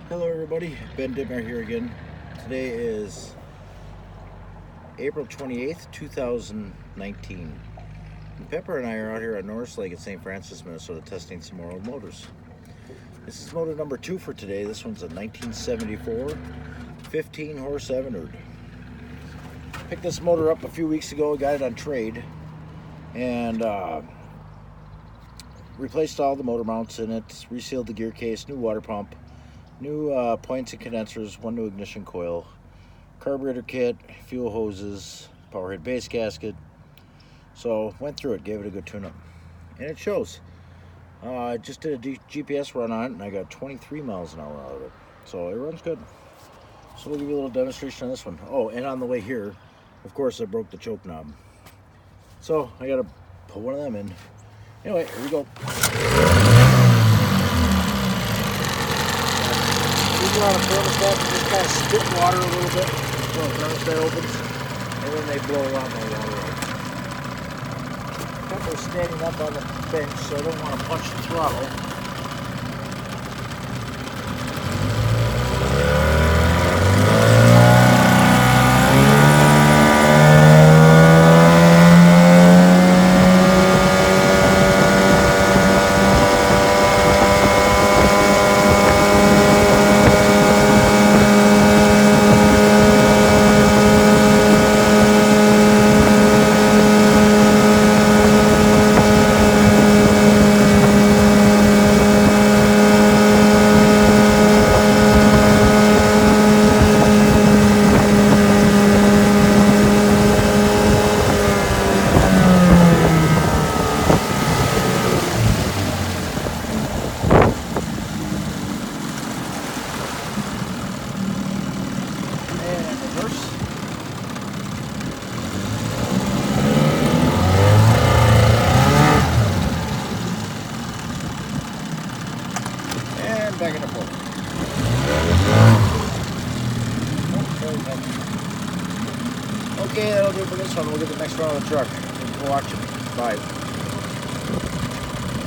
Hello everybody, Ben Dittmer here again. Today is April 28th, 2019. And Pepper and I are out here at Norris Lake in St. Francis, Minnesota, testing some more old motors. This is motor number 2 for today. This one's a 1974 15 horse Evinrude. Picked this motor up a few weeks ago, got it on trade, and replaced all the motor mounts in it, resealed the gear case, new water pump, new points and condensers, one new ignition coil, carburetor kit, fuel hoses, power head base gasket. So went through it, gave it a good tune-up, and it shows. I just did a GPS run on it, and I got 23 miles an hour out of it, so it runs good. So we'll give you a little demonstration on this one. Oh, and on the way here, of course, I broke the choke knob, so I gotta put one of them in. Anyway, here we go. These are on a thermostat, just kind of spit water a little bit so the thermostat opens, and then they blow a lot more water out. Pepper's standing up on the bench, so I don't want to punch the throttle. And back in the fork. Okay, that'll do it for this one. We'll get the next one on the truck. Thanks for watching. Bye.